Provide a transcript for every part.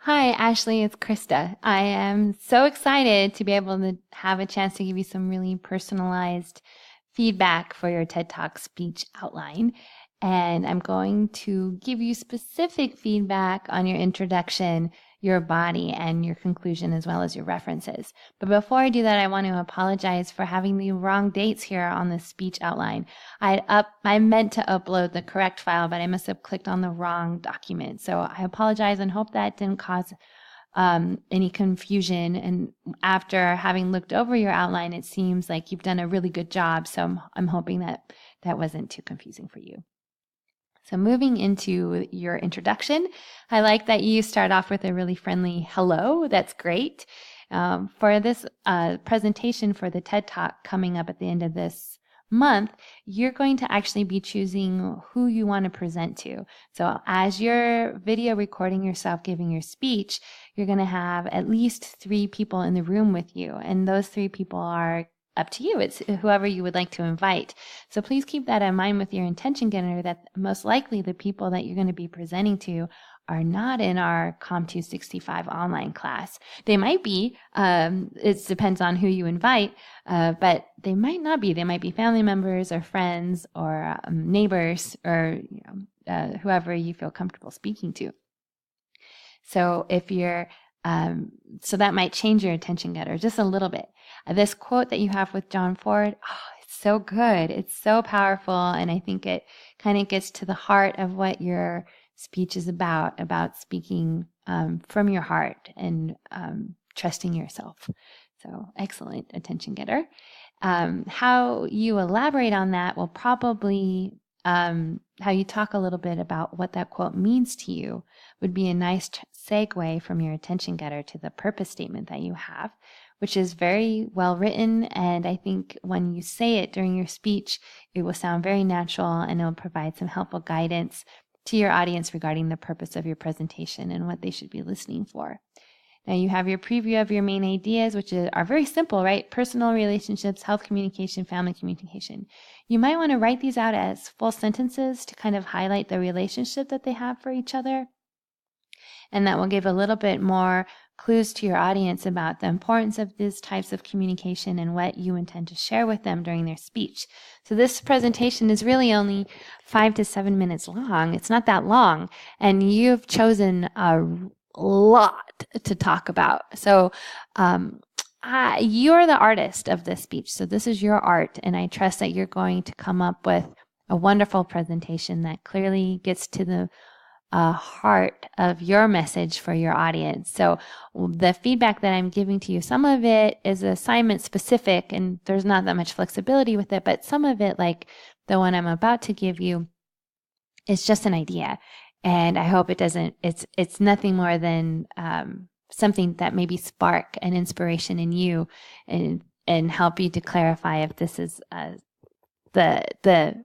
Hi, Ashley. It's Krista. I am so excited to be able to have a chance to give you some really personalized feedback for your TED Talk speech outline. And I'm going to give you specific feedback on your introduction, your body, and your conclusion, as well as your references. But before I do that, I want to apologize for having the wrong dates here on the speech outline. I meant to upload the correct file, but I must have clicked on the wrong document. So I apologize and hope that didn't cause any confusion. And after having looked over your outline, it seems like you've done a really good job. So I'm hoping that that wasn't too confusing for you. So moving into your introduction, I like that you start off with a really friendly hello. That's great. For this presentation for the TED Talk coming up at the end of this month, you're going to actually be choosing who you want to present to. So as you're video recording yourself giving your speech, you're going to have at least 3 people in the room with you. And those 3 people are up to you. It's whoever you would like to invite. So please keep that in mind with your intention getter, that most likely the people that you're going to be presenting to are not in our COM265 online class. They might be, it depends on who you invite, but they might not be. They might be family members or friends or neighbors or whoever you feel comfortable speaking to. So if you're so that might change your attention getter just a little bit. This quote that you have with John Ford, it's so good. It's so powerful. And I think it kind of gets to the heart of what your speech is about speaking from your heart and trusting yourself. So excellent attention getter. How you elaborate on that will probably how you talk a little bit about what that quote means to you would be a nice segue from your attention getter to the purpose statement that you have, which is very well written. And I think when you say it during your speech, it will sound very natural and it will provide some helpful guidance to your audience regarding the purpose of your presentation and what they should be listening for. Now you have your preview of your main ideas, which are very simple, right? Personal relationships, health communication, family communication. You might want to write these out as full sentences to kind of highlight the relationship that they have for each other. And that will give a little bit more clues to your audience about the importance of these types of communication and what you intend to share with them during their speech. So this presentation is really only 5 to 7 minutes long. It's not that long. And you've chosen a lot to talk about. So you're the artist of this speech. So this is your art. And I trust that you're going to come up with a wonderful presentation that clearly gets to the heart of your message for your audience. So the feedback that I'm giving to you, some of it is assignment specific and there's not that much flexibility with it, but some of it, like the one I'm about to give you, is just an idea. And I hope it doesn't, it's nothing more than something that maybe spark an inspiration in you and help you to clarify if this is the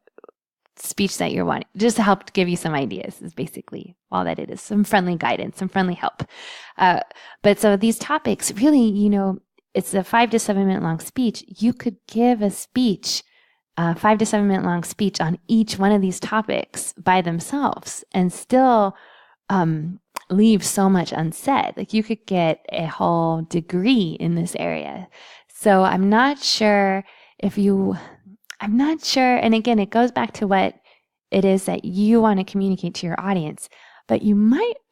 speech that you're wanting, just to help give you some ideas is basically all that it is, some friendly guidance, some friendly help. But so these topics really, it's a 5 to 7 minute long speech. You could give a speech, 5 to 7 minute long speech on each one of these topics by themselves and still leave so much unsaid. Like you could get a whole degree in this area. So I'm not sure. And again, it goes back to what it is that you want to communicate to your audience. But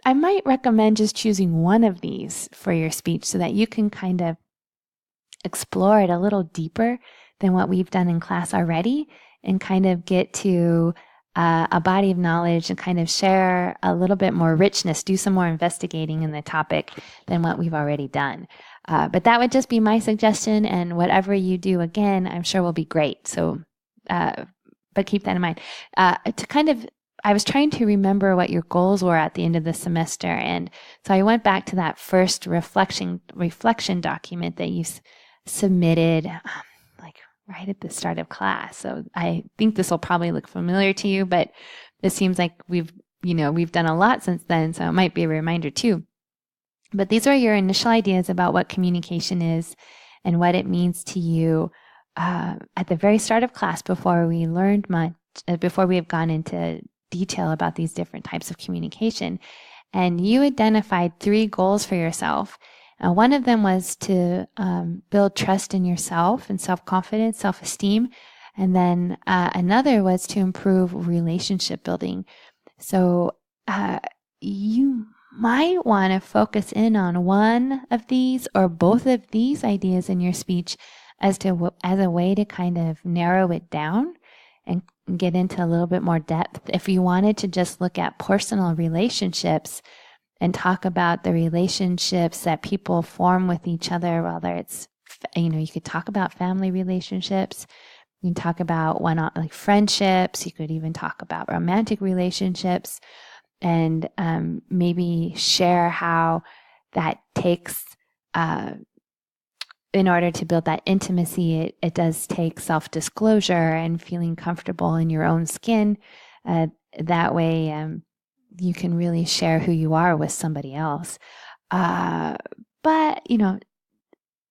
I might recommend just choosing one of these for your speech so that you can kind of explore it a little deeper than what we've done in class already and kind of get to a body of knowledge and kind of share a little bit more richness, do some more investigating in the topic than what we've already done. But that would just be my suggestion, and whatever you do, again, I'm sure will be great. So, but keep that in mind. I was trying to remember what your goals were at the end of the semester, and so I went back to that first reflection document that you submitted, right at the start of class. So I think this will probably look familiar to you, but it seems like we've done a lot since then, so it might be a reminder too. But these are your initial ideas about what communication is and what it means to you at the very start of class before we learned much, before we have gone into detail about these different types of communication. and you identified 3 goals for yourself. One of them was to build trust in yourself and self-confidence, self-esteem. And then another was to improve relationship building. So you might want to focus in on one of these or both of these ideas in your speech as a way to kind of narrow it down and get into a little bit more depth. If you wanted to just look at personal relationships and talk about the relationships that people form with each other, whether it's, you could talk about family relationships, you can talk about like friendships, you could even talk about romantic relationships, and maybe share how that takes, in order to build that intimacy, it does take self-disclosure and feeling comfortable in your own skin. That way, you can really share who you are with somebody else. But,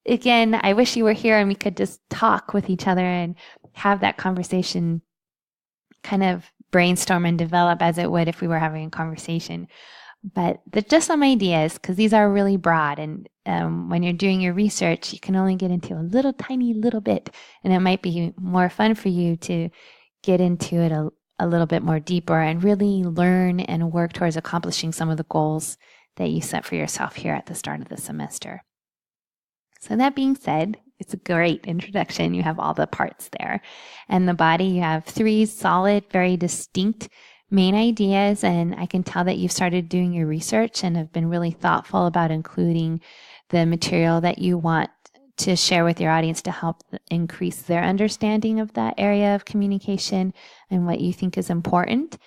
again, I wish you were here and we could just talk with each other and have that conversation kind of brainstorm and develop as it would if we were having a conversation. But just some ideas, because these are really broad. And when you're doing your research, you can only get into a little tiny little bit. And it might be more fun for you to get into it a little bit more deeper and really learn and work towards accomplishing some of the goals that you set for yourself here at the start of the semester. So that being said, it's a great introduction. You have all the parts there. And the body, you have 3 solid, very distinct main ideas. And I can tell that you've started doing your research and have been really thoughtful about including the material that you want to share with your audience to help increase their understanding of that area of communication and what you think is important.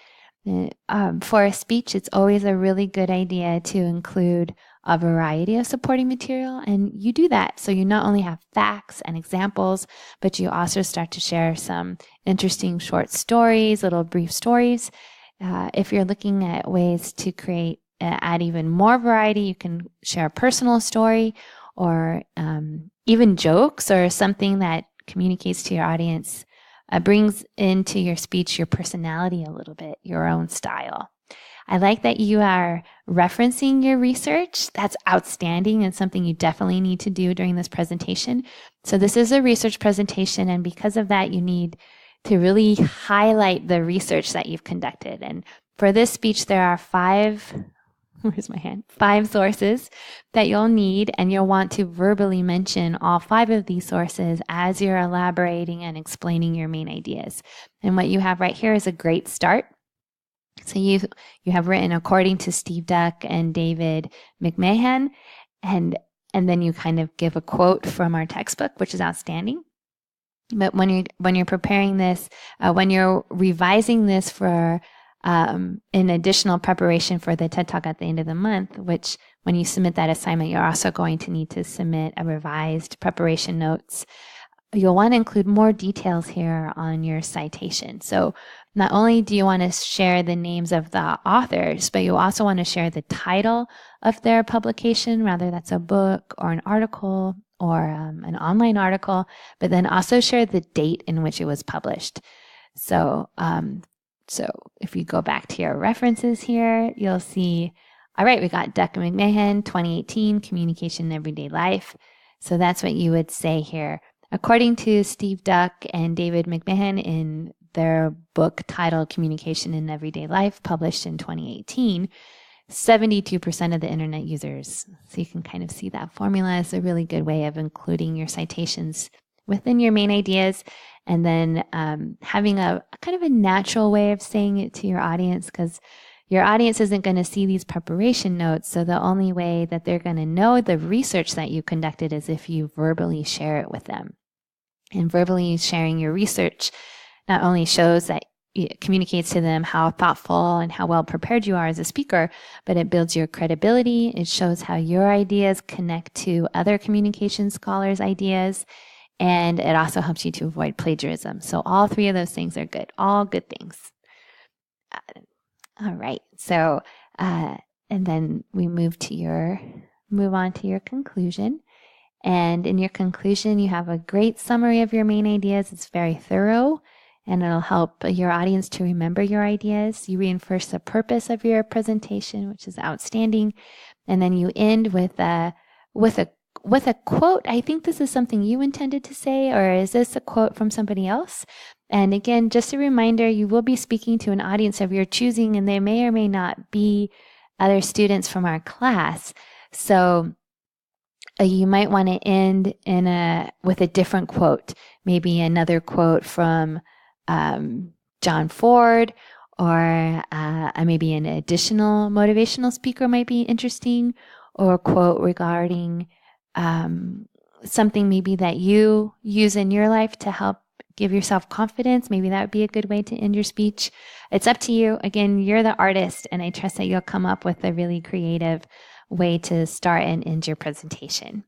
For a speech, it's always a really good idea to include a variety of supporting material, and you do that. So you not only have facts and examples, but you also start to share some interesting short stories, little brief stories. If you're looking at ways to add even more variety, you can share a personal story or even jokes or something that communicates to your audience, brings into your speech your personality a little bit, your own style. I like that you are referencing your research. That's outstanding and something you definitely need to do during this presentation. So this is a research presentation, and because of that, you need to really highlight the research that you've conducted. And for this speech, there are 5 sources that you'll need, and you'll want to verbally mention all 5 of these sources as you're elaborating and explaining your main ideas. And what you have right here is a great start. So you have written according to Steve Duck and David McMahon, and then you kind of give a quote from our textbook, which is outstanding. But when you're preparing this, when you're revising this for in additional preparation for the TED Talk at the end of the month, which when you submit that assignment, you're also going to need to submit a revised preparation notes. You'll want to include more details here on your citation. So not only do you want to share the names of the authors, but you also want to share the title of their publication, whether that's a book or an article or an online article, but then also share the date in which it was published. So if you go back to your references here, you'll see, all right, we got Duck and McMahon, 2018, Communication in Everyday Life. So that's what you would say here. According to Steve Duck and David McMahon in their book titled Communication in Everyday Life, published in 2018, 72% of the internet users. So you can kind of see that formula is a really good way of including your citations within your main ideas, and then having a kind of a natural way of saying it to your audience, because your audience isn't going to see these preparation notes. So the only way that they're going to know the research that you conducted is if you verbally share it with them. And verbally sharing your research not only shows that it communicates to them how thoughtful and how well prepared you are as a speaker, but it builds your credibility. It shows how your ideas connect to other communication scholars' ideas, and it also helps you to avoid plagiarism. So all 3 of those things are good, all good things. All right. So, and then we move on to your conclusion. And in your conclusion, you have a great summary of your main ideas. It's very thorough. and it'll help your audience to remember your ideas. You reinforce the purpose of your presentation, which is outstanding. And then you end with a quote. I think this is something you intended to say, or is this a quote from somebody else? And again, just a reminder, you will be speaking to an audience of your choosing, and they may or may not be other students from our class. So you might want to end with a different quote, maybe another quote from John Ford, or maybe an additional motivational speaker might be interesting, or a quote regarding something maybe that you use in your life to help give yourself confidence. Maybe that would be a good way to end your speech. It's up to you. Again, you're the artist, and I trust that you'll come up with a really creative way to start and end your presentation.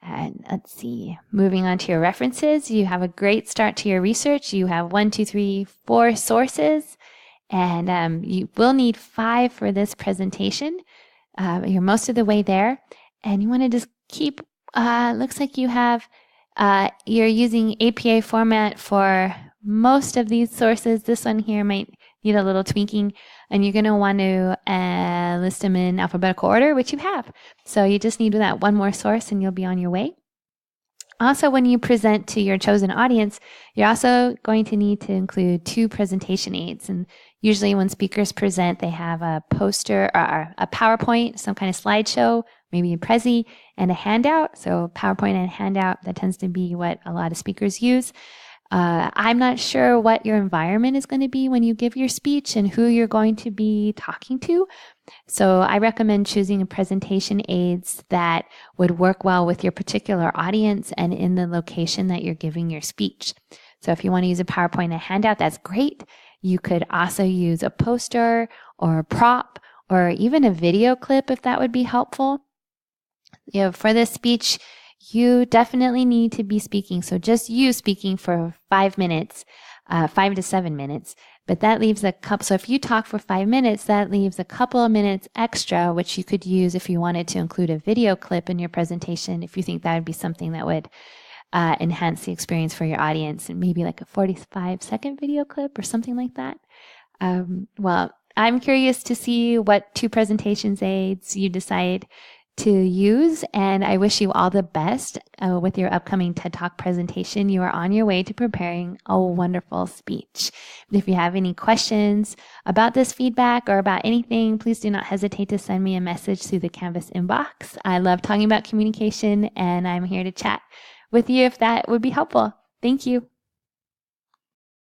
And let's see, moving on to your references, you have a great start to your research. You have 1, 2, 3, 4 sources, and you will need 5 for this presentation. You're most of the way there, and you want to just keep, looks like you have, you're using APA format for most of these sources. This one here might need a little tweaking, and you're going to want to list them in alphabetical order, which you have. So you just need that one more source and you'll be on your way. Also, when you present to your chosen audience, you're also going to need to include 2 presentation aids. And usually when speakers present, they have a poster or a PowerPoint, some kind of slideshow, maybe a Prezi, and a handout. So PowerPoint and handout, that tends to be what a lot of speakers use. I'm not sure what your environment is going to be when you give your speech and who you're going to be talking to. So I recommend choosing presentation aids that would work well with your particular audience and in the location that you're giving your speech. So if you want to use a PowerPoint and a handout, that's great. You could also use a poster or a prop or even a video clip if that would be helpful. For this speech, you definitely need to be speaking. So just you speaking for 5 minutes, 5 to 7 minutes. But that leaves a couple. So if you talk for 5 minutes, that leaves a couple of minutes extra, which you could use if you wanted to include a video clip in your presentation, if you think that would be something that would enhance the experience for your audience, and maybe like a 45-second video clip or something like that. Well, I'm curious to see what 2 presentations aids you decide to use, and I wish you all the best with your upcoming TED Talk presentation. You are on your way to preparing a wonderful speech. If you have any questions about this feedback or about anything, please do not hesitate to send me a message through the Canvas inbox. I love talking about communication, and I'm here to chat with you if that would be helpful. Thank you.